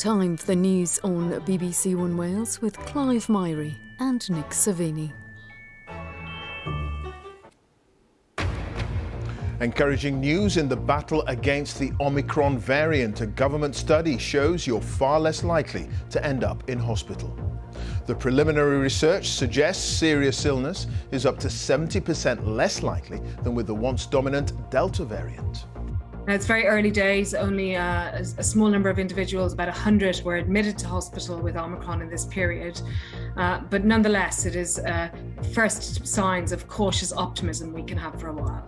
time for the news on BBC One Wales with Clive, Myrie and Nick Severity. Encouraging news in the battle against the Omicron variant. A government study shows you're far less likely to end up in hospital. The preliminary research suggests serious illness is up to 70% less likely than with the once dominant Delta variant. Now, it's very early days. Only a small number of individuals, about 100, were admitted to hospital with Omicron in this period. But nonetheless, it is first signs of cautious optimism we can have for a while.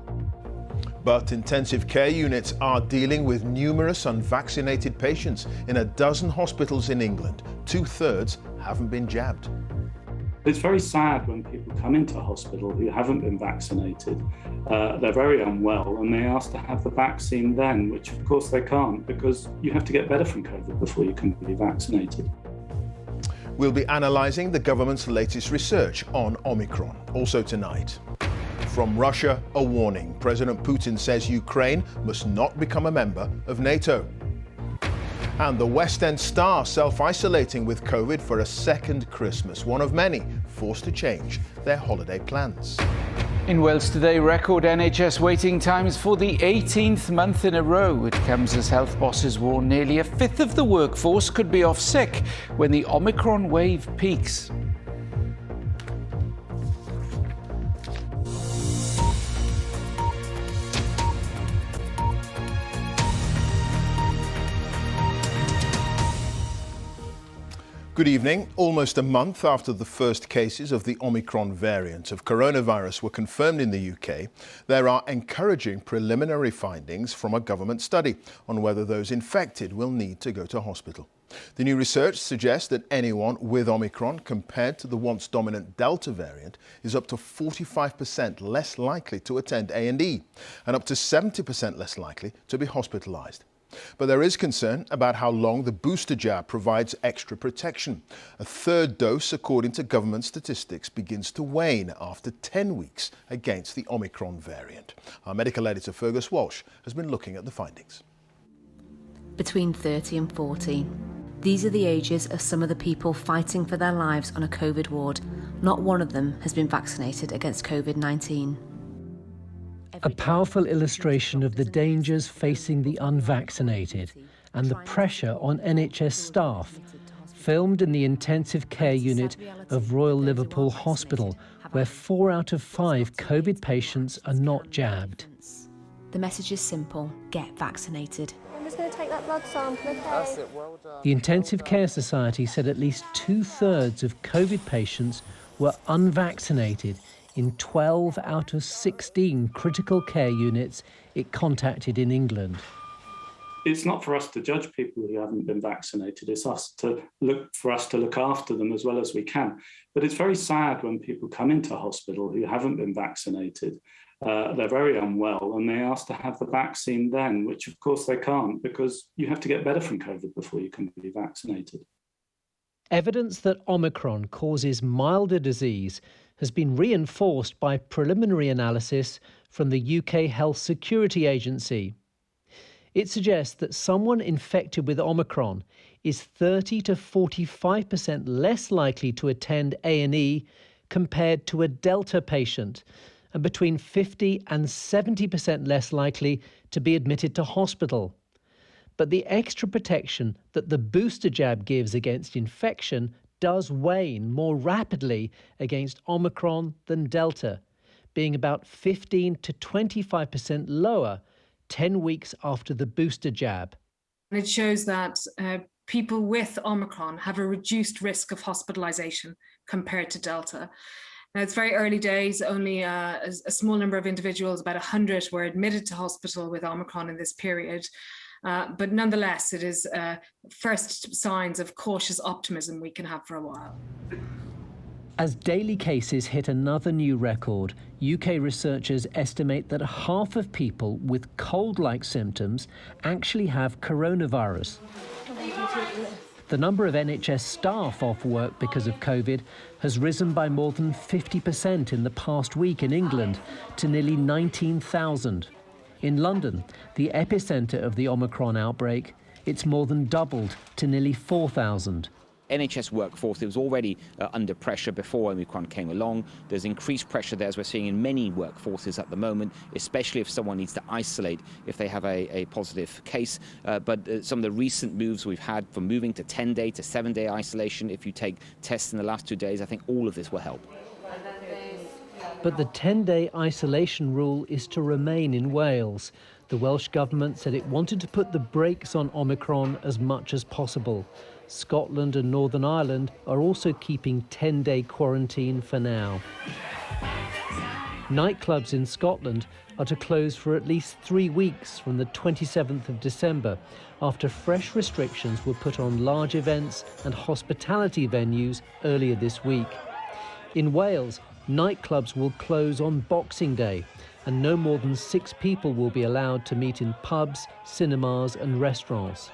But intensive care units are dealing with numerous unvaccinated patients in a dozen hospitals in England. 2/3 haven't been jabbed. It's very sad when people come into hospital who haven't been vaccinated. They're very unwell and they ask to have the vaccine then, which of course they can't, because you have to get better from COVID before you can be vaccinated. We'll be analysing the government's latest research on Omicron. Also tonight. From Russia, a warning. President Putin says Ukraine must not become a member of NATO. And the West End star self-isolating with COVID for a second Christmas. One of many forced to change their holiday plans. In Wales today, record NHS waiting times for the 18th month in a row. It comes as health bosses warn nearly a fifth of the workforce could be off sick when the Omicron wave peaks. Good evening. Almost a month after the first cases of the Omicron variant of coronavirus were confirmed in the UK, there are encouraging preliminary findings from a government study on whether those infected will need to go to hospital. The new research suggests that anyone with Omicron, compared to the once dominant Delta variant, is up to 45% less likely to attend A&E and up to 70% less likely to be hospitalised. But there is concern about how long the booster jab provides extra protection. A third dose, according to government statistics, begins to wane after 10 weeks against the Omicron variant. Our medical editor Fergus Walsh has been looking at the findings. Between 30 and 40. These are the ages of some of the people fighting for their lives on a COVID ward. Not one of them has been vaccinated against COVID-19. A powerful illustration of the dangers facing the unvaccinated and the pressure on NHS staff, filmed in the intensive care unit of Royal Liverpool Hospital, where 4 out of 5 COVID patients are not jabbed. The message is simple: get vaccinated. I'm just going to take that blood sample, okay? That's it, well done. The Intensive Care Society said at least 2/3 of COVID patients were unvaccinated in 12 out of 16 critical care units it contacted in England. It's not for us to judge people who haven't been vaccinated. It's for us to look after them as well as we can. But it's very sad when people come into hospital who haven't been vaccinated. They're very unwell and they ask to have the vaccine then, which of course they can't, because you have to get better from COVID before you can be vaccinated. Evidence that Omicron causes milder disease has been reinforced by preliminary analysis from the UK Health Security Agency. It suggests that someone infected with Omicron is 30 to 45% less likely to attend A&E compared to a Delta patient, and between 50 and 70% less likely to be admitted to hospital. But the extra protection that the booster jab gives against infection does wane more rapidly against Omicron than Delta, being about 15 to 25% lower 10 weeks after the booster jab. It shows that people with Omicron have a reduced risk of hospitalisation compared to Delta. Now, it's very early days. Only a small number of individuals, about 100, were admitted to hospital with Omicron in this period. But nonetheless, it is first signs of cautious optimism we can have for a while. As daily cases hit another new record, UK researchers estimate that half of people with cold-like symptoms actually have coronavirus. The number of NHS staff off work because of COVID has risen by more than 50% in the past week in England to nearly 19,000. In London, the epicentre of the Omicron outbreak, It's more than doubled to nearly 4,000. NHS workforce, it was already under pressure before Omicron came along. There's increased pressure there, as we're seeing in many workforces at the moment, especially if someone needs to isolate if they have a positive case. But some of the recent moves we've had from moving to 10-day to 7-day isolation, if you take tests in the last 2 days, I think all of this will help. But the 10-day isolation rule is to remain in Wales. The Welsh Government said it wanted to put the brakes on Omicron as much as possible. Scotland and Northern Ireland are also keeping 10-day quarantine for now. Nightclubs in Scotland are to close for at least 3 weeks from the 27th of December, after fresh restrictions were put on large events and hospitality venues earlier this week. In Wales, nightclubs will close on Boxing Day, and no more than 6 people will be allowed to meet in pubs, cinemas and restaurants.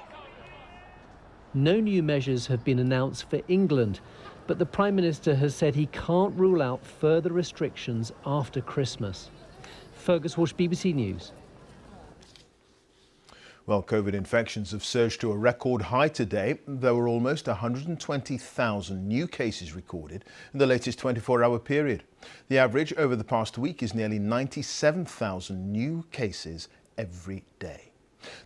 No new measures have been announced for England, but the Prime Minister has said he can't rule out further restrictions after Christmas. Fergus Walsh, BBC News. Well, COVID infections have surged to a record high today. There were almost 120,000 new cases recorded in the latest 24-hour period. The average over the past week is nearly 97,000 new cases every day.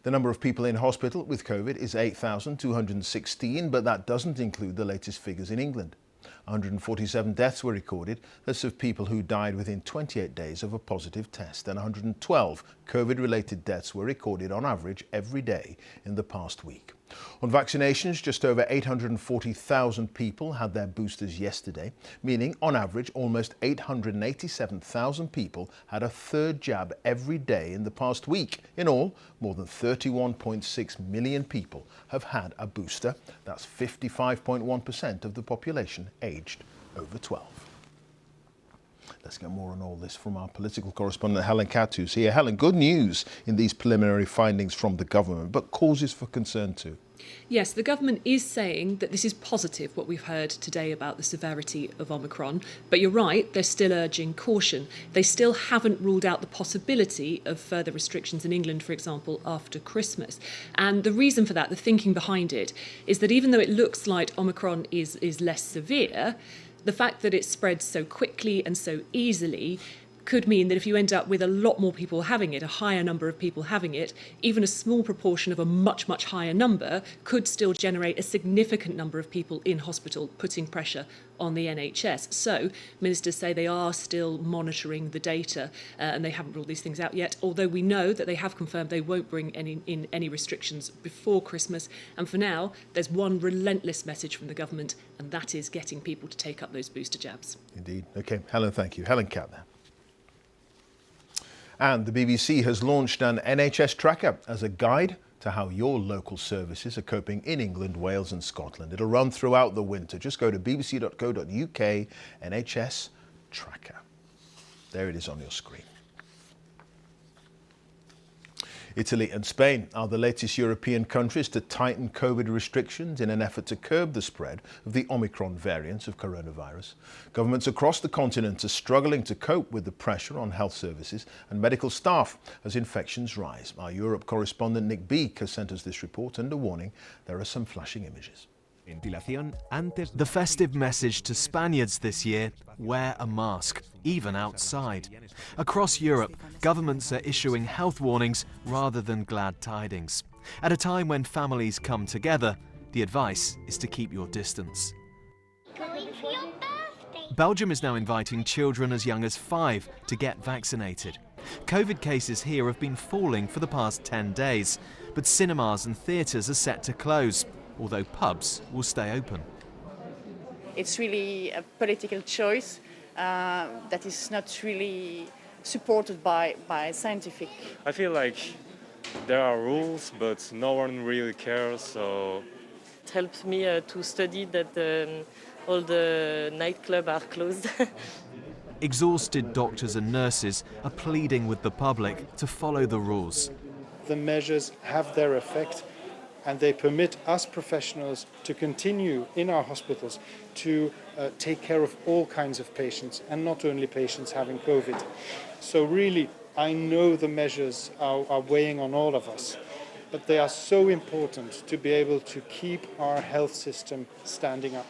The number of people in hospital with COVID is 8,216, but that doesn't include the latest figures in England. 147 deaths were recorded. That's of people who died within 28 days of a positive test, and 112 COVID-related deaths were recorded on average every day in the past week. On vaccinations, just over 840,000 people had their boosters yesterday, meaning on average almost 887,000 people had a third jab every day in the past week. In all, more than 31.6 million people have had a booster. That's 55.1% of the population aged over 12. Let's get more on all this from our political correspondent Helen Catt, who's here. Helen, good news in these preliminary findings from the government, but causes for concern too. Yes, the government is saying that this is positive, what we've heard today about the severity of Omicron. But you're right, they're still urging caution. They still haven't ruled out the possibility of further restrictions in England, for example, after Christmas. And the reason for that, the thinking behind it, is that even though it looks like Omicron is less severe, the fact that it spreads so quickly and so easily could mean that if you end up with a lot more people having it, a higher number of people having it, even a small proportion of a much, much higher number could still generate a significant number of people in hospital, putting pressure on the NHS. So ministers say they are still monitoring the data and they haven't ruled these things out yet, although we know that they have confirmed they won't bring any restrictions before Christmas. And for now, there's one relentless message from the government, and that is getting people to take up those booster jabs. Indeed. OK, Helen, thank you. Helen Catt there. And the BBC has launched an NHS tracker as a guide to how your local services are coping in England, Wales and Scotland. It'll run throughout the winter. Just go to bbc.co.uk NHS tracker. There it is on your screen. Italy and Spain are the latest European countries to tighten COVID restrictions in an effort to curb the spread of the Omicron variant of coronavirus. Governments across the continent are struggling to cope with the pressure on health services and medical staff as infections rise. Our Europe correspondent Nick Beek has sent us this report, and a warning, there are some flashing images. The festive message to Spaniards this year: wear a mask, even outside. Across Europe, governments are issuing health warnings rather than glad tidings. At a time when families come together, the advice is to keep your distance. Belgium is now inviting children as young as 5 to get vaccinated. COVID cases here have been falling for the past 10 days, but cinemas and theatres are set to close, although pubs will stay open. It's really a political choice that is not really supported by scientific. I feel like there are rules, but no one really cares, so... It helps me to study that all the nightclubs are closed. Exhausted doctors and nurses are pleading with the public to follow the rules. The measures have their effect, and they permit us professionals to continue in our hospitals to take care of all kinds of patients, and not only patients having COVID. So really, I know the measures are weighing on all of us, but they are so important to be able to keep our health system standing up.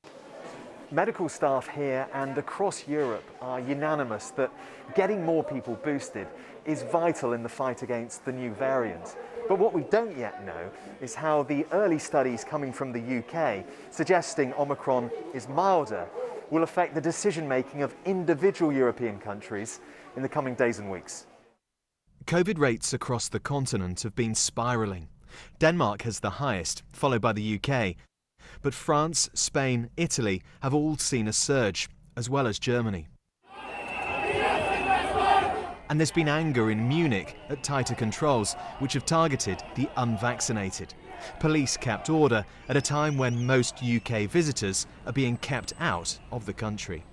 Medical staff here and across Europe are unanimous that getting more people boosted is vital in the fight against the new variant. But what we don't yet know is how the early studies coming from the UK suggesting Omicron is milder will affect the decision-making of individual European countries in the coming days and weeks. COVID rates across the continent have been spiralling. Denmark has the highest, followed by the UK. But France, Spain, Italy have all seen a surge, as well as Germany. And there's been anger in Munich at tighter controls, which have targeted the unvaccinated. Police kept order at a time when most UK visitors are being kept out of the country.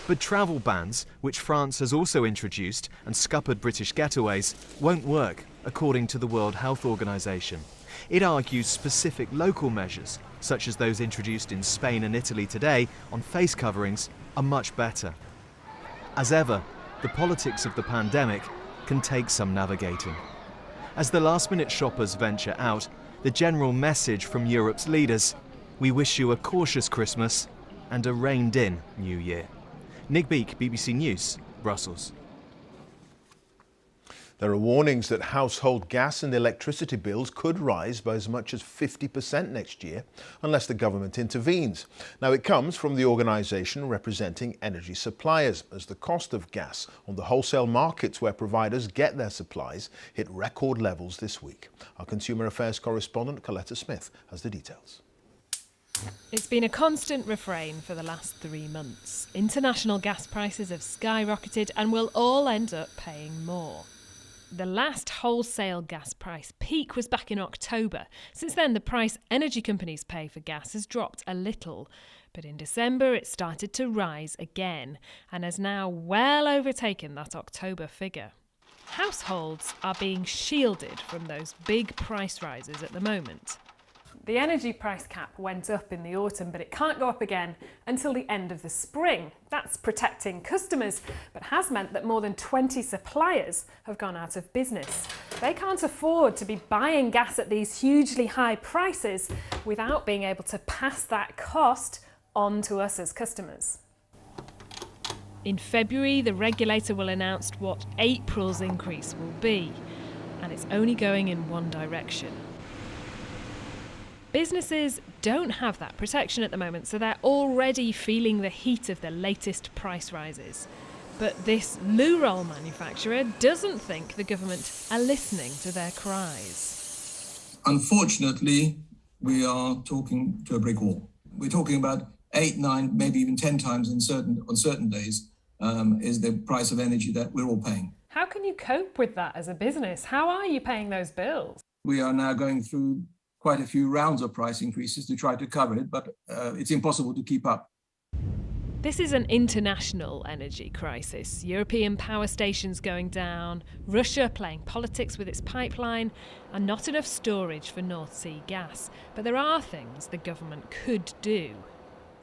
But travel bans, which France has also introduced and scuppered British getaways, won't work, according to the World Health Organization. It argues specific local measures, such as those introduced in Spain and Italy today on face coverings, are much better. As ever, the politics of the pandemic can take some navigating. As the last-minute shoppers venture out, the general message from Europe's leaders: we wish you a cautious Christmas and a reined-in New Year. Nick Beak, BBC News, Brussels. There are warnings that household gas and electricity bills could rise by as much as 50% next year unless the government intervenes. Now, it comes from the organisation representing energy suppliers, as the cost of gas on the wholesale markets where providers get their supplies hit record levels this week. Our Consumer Affairs correspondent Coletta Smith has the details. It's been a constant refrain for the last 3 months. International gas prices have skyrocketed and we'll all end up paying more. The last wholesale gas price peak was back in October. Since then, the price energy companies pay for gas has dropped a little. But in December, it started to rise again and has now well overtaken that October figure. Households are being shielded from those big price rises at the moment. The energy price cap went up in the autumn, but it can't go up again until the end of the spring. That's protecting customers, but has meant that more than 20 suppliers have gone out of business. They can't afford to be buying gas at these hugely high prices without being able to pass that cost on to us as customers. In February, the regulator will announce what April's increase will be, and it's only going in one direction. Businesses don't have that protection at the moment, so they're already feeling the heat of the latest price rises. But this loo roll manufacturer doesn't think the government are listening to their cries. Unfortunately, we are talking to a brick wall. We're talking about 8, 9, maybe even 10 times on certain days is the price of energy that we're all paying. How can you cope with that as a business? How are you paying those bills? We are now going through quite a few rounds of price increases to try to cover it, but it's impossible to keep up. This is an international energy crisis. European power stations going down, Russia playing politics with its pipeline, and not enough storage for North Sea gas. But there are things the government could do.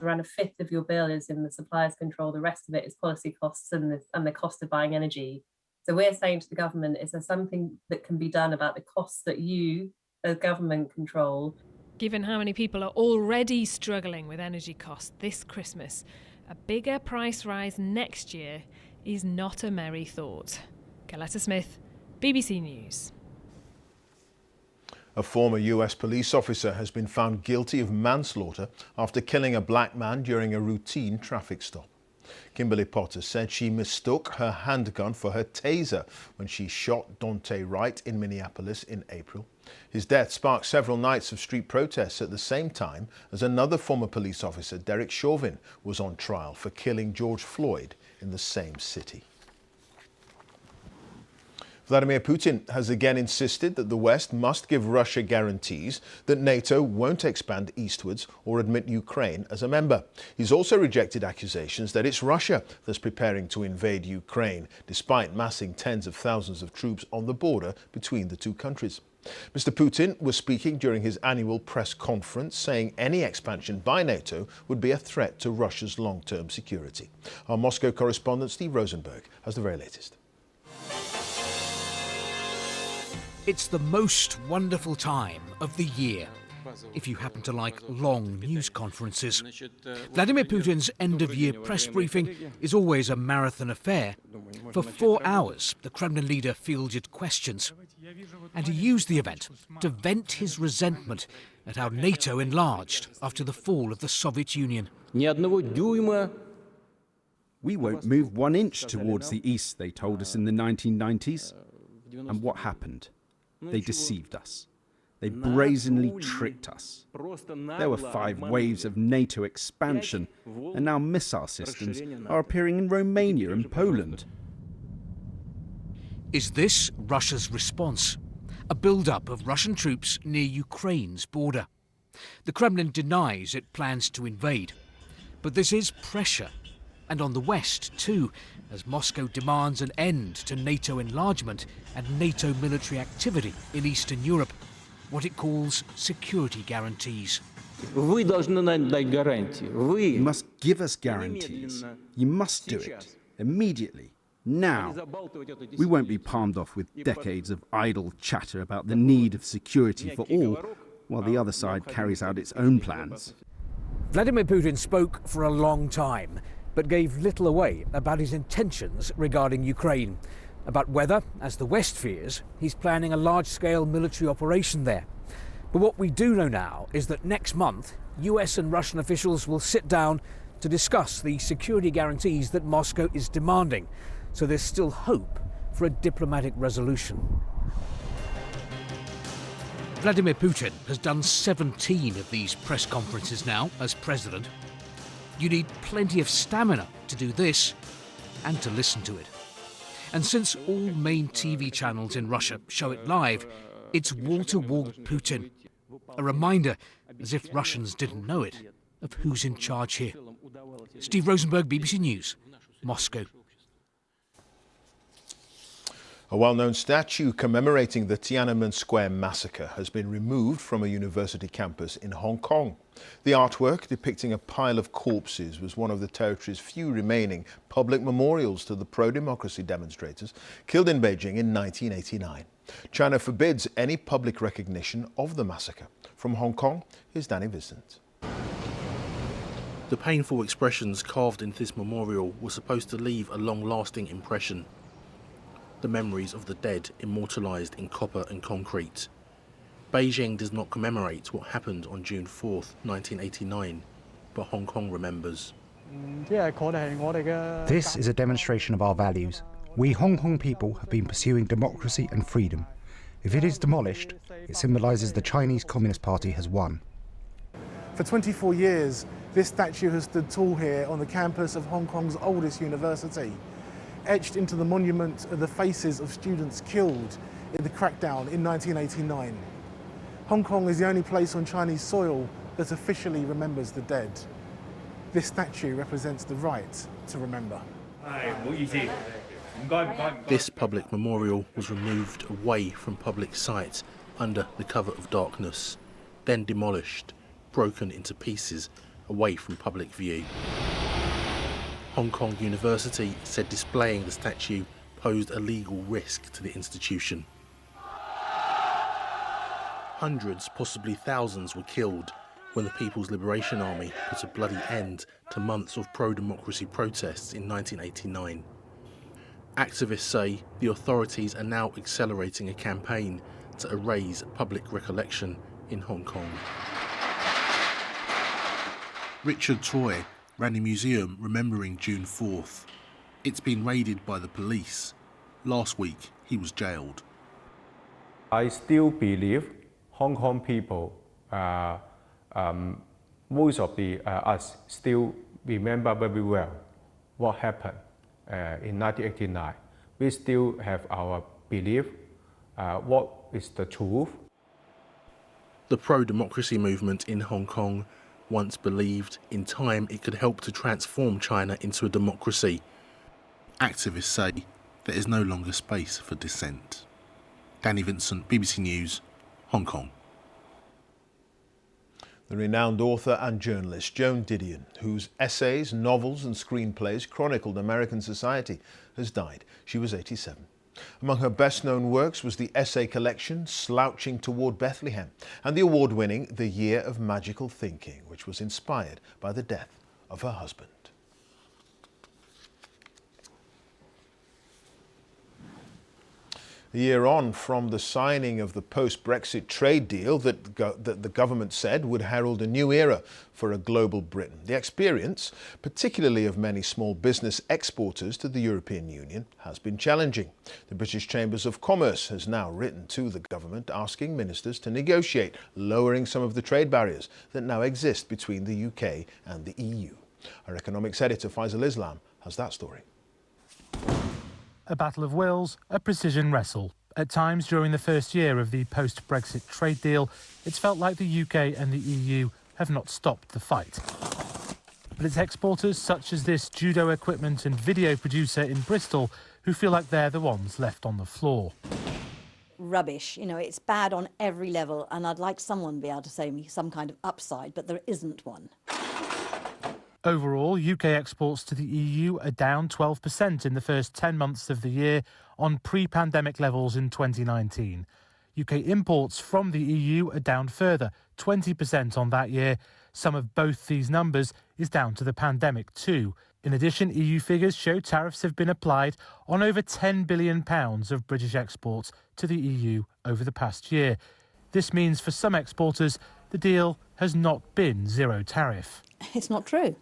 Around a fifth of your bill is in the supplier's control. The rest of it is policy costs and the cost of buying energy. So we're saying to the government, is there something that can be done about the costs that you, as government, control? Given how many people are already struggling with energy costs this Christmas, a bigger price rise next year is not a merry thought. Coletta Smith, BBC News. A former US police officer has been found guilty of manslaughter after killing a black man during a routine traffic stop. Kimberly Potter said she mistook her handgun for her taser when she shot Dante Wright in Minneapolis in April. His death sparked several nights of street protests at the same time as another former police officer, Derek Chauvin, was on trial for killing George Floyd in the same city. Vladimir Putin has again insisted that the West must give Russia guarantees that NATO won't expand eastwards or admit Ukraine as a member. He's also rejected accusations that it's Russia that's preparing to invade Ukraine, despite massing tens of thousands of troops on the border between the two countries. Mr. Putin was speaking during his annual press conference, saying any expansion by NATO would be a threat to Russia's long-term security. Our Moscow correspondent Steve Rosenberg has the very latest. It's the most wonderful time of the year, if you happen to like long news conferences. Vladimir Putin's end-of-year press briefing is always a marathon affair. For 4 hours, the Kremlin leader fielded questions. And he used the event to vent his resentment at how NATO enlarged after the fall of the Soviet Union. We won't move 1 inch towards the east, they told us in the 1990s. And what happened? They deceived us. They brazenly tricked us. There were 5 waves of NATO expansion, and now missile systems are appearing in Romania and Poland. Is this Russia's response? A build-up of Russian troops near Ukraine's border. The Kremlin denies it plans to invade. But this is pressure. And on the West, too, as Moscow demands an end to NATO enlargement and NATO military activity in Eastern Europe, what it calls security guarantees. You must give us guarantees. You must do it. Immediately. Now. We won't be palmed off with decades of idle chatter about the need of security for all, while the other side carries out its own plans. Vladimir Putin spoke for a long time, but gave little away about his intentions regarding Ukraine, about whether, as the West fears, he's planning a large-scale military operation there. But what we do know now is that next month, US and Russian officials will sit down to discuss the security guarantees that Moscow is demanding, so there's still hope for a diplomatic resolution. Vladimir Putin has done 17 of these press conferences now as president. You need plenty of stamina to do this and to listen to it. And since all main TV channels in Russia show it live, it's wall-to-wall Putin. A reminder, as if Russians didn't know it, of who's in charge here. Steve Rosenberg, BBC News, Moscow. A well-known statue commemorating the Tiananmen Square massacre has been removed from a university campus in Hong Kong. The artwork depicting a pile of corpses was one of the territory's few remaining public memorials to the pro-democracy demonstrators killed in Beijing in 1989. China forbids any public recognition of the massacre. From Hong Kong, here's Danny Vincent. The painful expressions carved into this memorial were supposed to leave a long-lasting impression. The memories of the dead immortalised in copper and concrete. Beijing does not commemorate what happened on June 4th, 1989, but Hong Kong remembers. This is a demonstration of our values. We Hong Kong people have been pursuing democracy and freedom. If it is demolished, it symbolises the Chinese Communist Party has won. For 24 years, this statue has stood tall here on the campus of Hong Kong's oldest university. Etched into the monument are the faces of students killed in the crackdown in 1989. Hong Kong is the only place on Chinese soil that officially remembers the dead. This statue represents the right to remember. This public memorial was removed away from public sight under the cover of darkness, then demolished, broken into pieces away from public view. Hong Kong University said displaying the statue posed a legal risk to the institution. Hundreds, possibly thousands, were killed when the People's Liberation Army put a bloody end to months of pro-democracy protests in 1989. Activists say the authorities are now accelerating a campaign to erase public recollection in Hong Kong. Richard Troy ran a museum remembering June 4th. It's been raided by the police. Last week, he was jailed. I still believe Hong Kong people, most of us still remember very well what happened in 1989. We still have our belief, what is the truth. The pro-democracy movement in Hong Kong once believed in time it could help to transform China into a democracy. Activists say there is no longer space for dissent. Danny Vincent, BBC News, Hong Kong. The renowned author and journalist Joan Didion, whose essays, novels and screenplays chronicled American society, has died. She was 87. Among her best-known works was the essay collection Slouching Toward Bethlehem and the award-winning The Year of Magical Thinking, which was inspired by the death of her husband. A year on from the signing of the post-Brexit trade deal that the government said would herald a new era for a global Britain, the experience, particularly of many small business exporters to the European Union, has been challenging. The British Chambers of Commerce has now written to the government asking ministers to negotiate lowering some of the trade barriers that now exist between the UK and the EU. Our economics editor Faisal Islam has that story. A battle of wills, a precision wrestle. At times during the first year of the post-Brexit trade deal, it's felt like the UK and the EU have not stopped the fight. But it's exporters such as this judo equipment and video producer in Bristol who feel like they're the ones left on the floor. Rubbish, you know, it's bad on every level, and I'd like someone to be able to say me some kind of upside, but there isn't one. Overall, UK exports to the EU are down 12% in the first 10 months of the year on pre-pandemic levels in 2019. UK imports from the EU are down further, 20% on that year. Some of both these numbers is down to the pandemic too. In addition, EU figures show tariffs have been applied on over £10 billion of British exports to the EU over the past year. This means for some exporters, the deal has not been zero tariff. It's not true.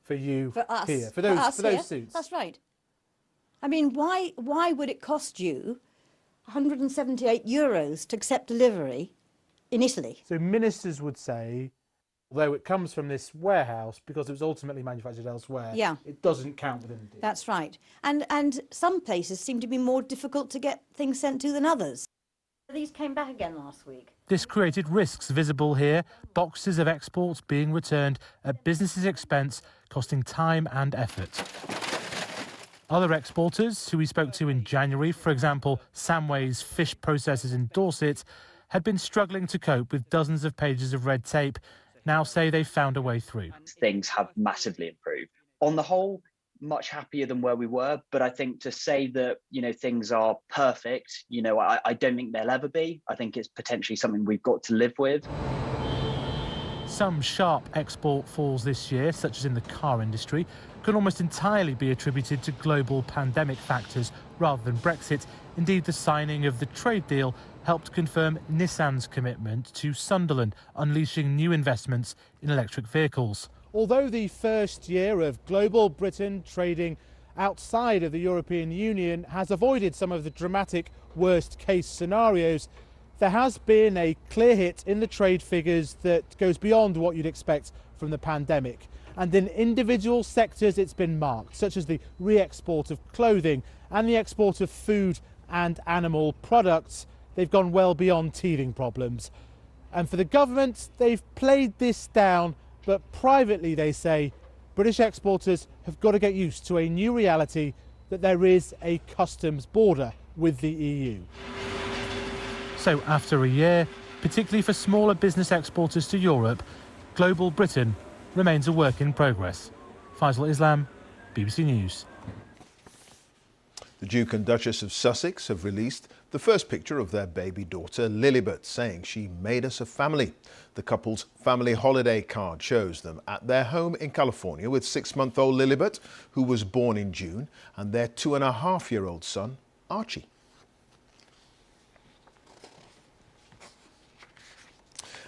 For you, for us, here, for those suits. That's right. I mean, why would it cost you €178 to accept delivery in Italy? So ministers would say, although it comes from this warehouse because it was ultimately manufactured elsewhere, yeah, it doesn't count within the deal. That's right. And some places seem to be more difficult to get things sent to than others. These came back again last week. This created risks visible here, boxes of exports being returned at businesses' expense, costing time and effort. Other exporters who we spoke to in January, for example, Samway's fish processors in Dorset, had been struggling to cope with dozens of pages of red tape, now say they've found a way through. Things have massively improved. On the whole, much happier than where we were, but I think to say that, you know, things are perfect, you know, I don't think they'll ever be. I think it's potentially something we've got to live with. Some sharp export falls this year, such as in the car industry, can almost entirely be attributed to global pandemic factors rather than Brexit. Indeed, the signing of the trade deal helped confirm Nissan's commitment to Sunderland, unleashing new investments in electric vehicles. Although the first year of global Britain trading outside of the European Union has avoided some of the dramatic worst-case scenarios, there has been a clear hit in the trade figures that goes beyond what you'd expect from the pandemic. And in individual sectors it's been marked, such as the re-export of clothing and the export of food and animal products. They've gone well beyond teething problems. And for the government, they've played this down, but privately they say British exporters have got to get used to a new reality that there is a customs border with the EU. So after a year, particularly for smaller business exporters to Europe, global Britain remains a work in progress. Faisal Islam, BBC News. The Duke and Duchess of Sussex have released the first picture of their baby daughter, Lilibet, saying she made us a family. The couple's family holiday card shows them at their home in California with 6-month-old Lilibet, who was born in June, and their 2.5-year-old son, Archie.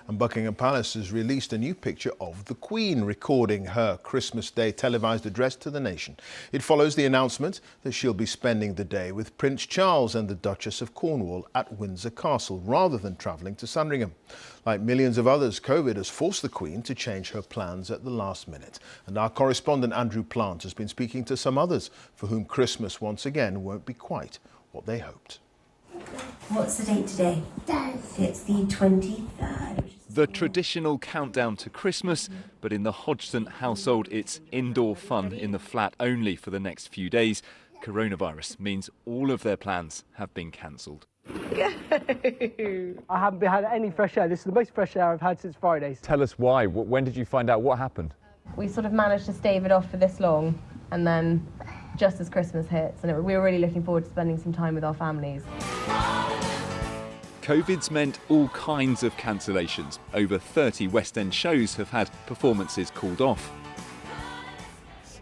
And Buckingham Palace has released a new picture of the Queen recording her Christmas Day televised address to the nation. It follows the announcement that she'll be spending the day with Prince Charles and the Duchess of Cornwall at Windsor Castle rather than travelling to Sandringham. Like millions of others, COVID has forced the Queen to change her plans at the last minute. And our correspondent Andrew Plant has been speaking to some others for whom Christmas once again won't be quite what they hoped. What's the date today? It's the 23rd. The traditional countdown to Christmas, but in the Hodgson household, it's indoor fun in the flat only for the next few days. Coronavirus means all of their plans have been cancelled. I haven't had any fresh air. This is the most fresh air I've had since Fridays. Tell us why. When did you find out what happened? We sort of managed to stave it off for this long, and then just as Christmas hits, and we were really looking forward to spending some time with our families. COVID's meant all kinds of cancellations. Over 30 West End shows have had performances called off.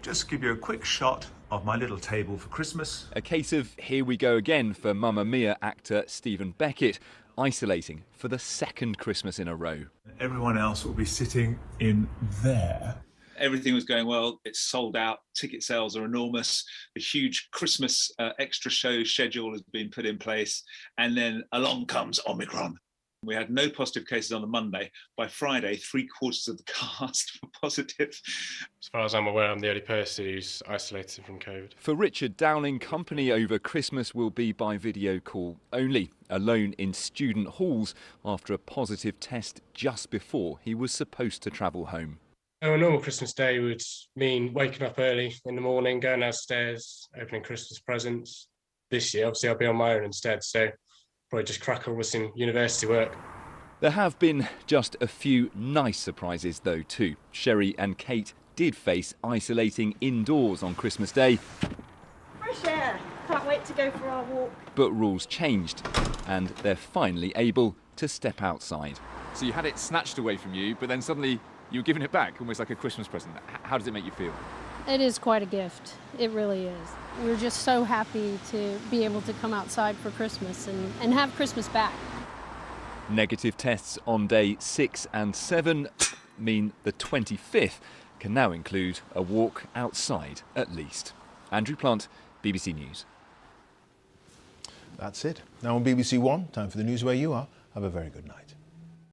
Just give you a quick shot of my little table for Christmas. A case of here we go again for Mamma Mia actor Stephen Beckett, isolating for the second Christmas in a row. Everyone else will be sitting in there. Everything was going well. It's sold out. Ticket sales are enormous. A huge Christmas extra show schedule has been put in place. And then along comes Omicron. We had no positive cases on the Monday. By Friday, 3/4 of the cast were positive. As far as I'm aware, I'm the only person who's isolated from COVID. For Richard Dowling, company over Christmas will be by video call only, alone in student halls after a positive test just before he was supposed to travel home. A normal Christmas day would mean waking up early in the morning, going downstairs, opening Christmas presents. This year, obviously, I'll be on my own instead, so probably just crack on with some university work. There have been just a few nice surprises though too. Sherry and Kate did face isolating indoors on Christmas Day. Fresh air. Can't wait to go for our walk. But rules changed and they're finally able to step outside. So you had it snatched away from you, but then suddenly you were given it back, almost like a Christmas present. How does it make you feel? It is quite a gift. It really is. We're just so happy to be able to come outside for Christmas and have Christmas back. Negative tests on day 6 and 7 mean the 25th can now include a walk outside at least. Andrew Plant, BBC News. That's it. Now on BBC One, time for the news where you are. Have a very good night.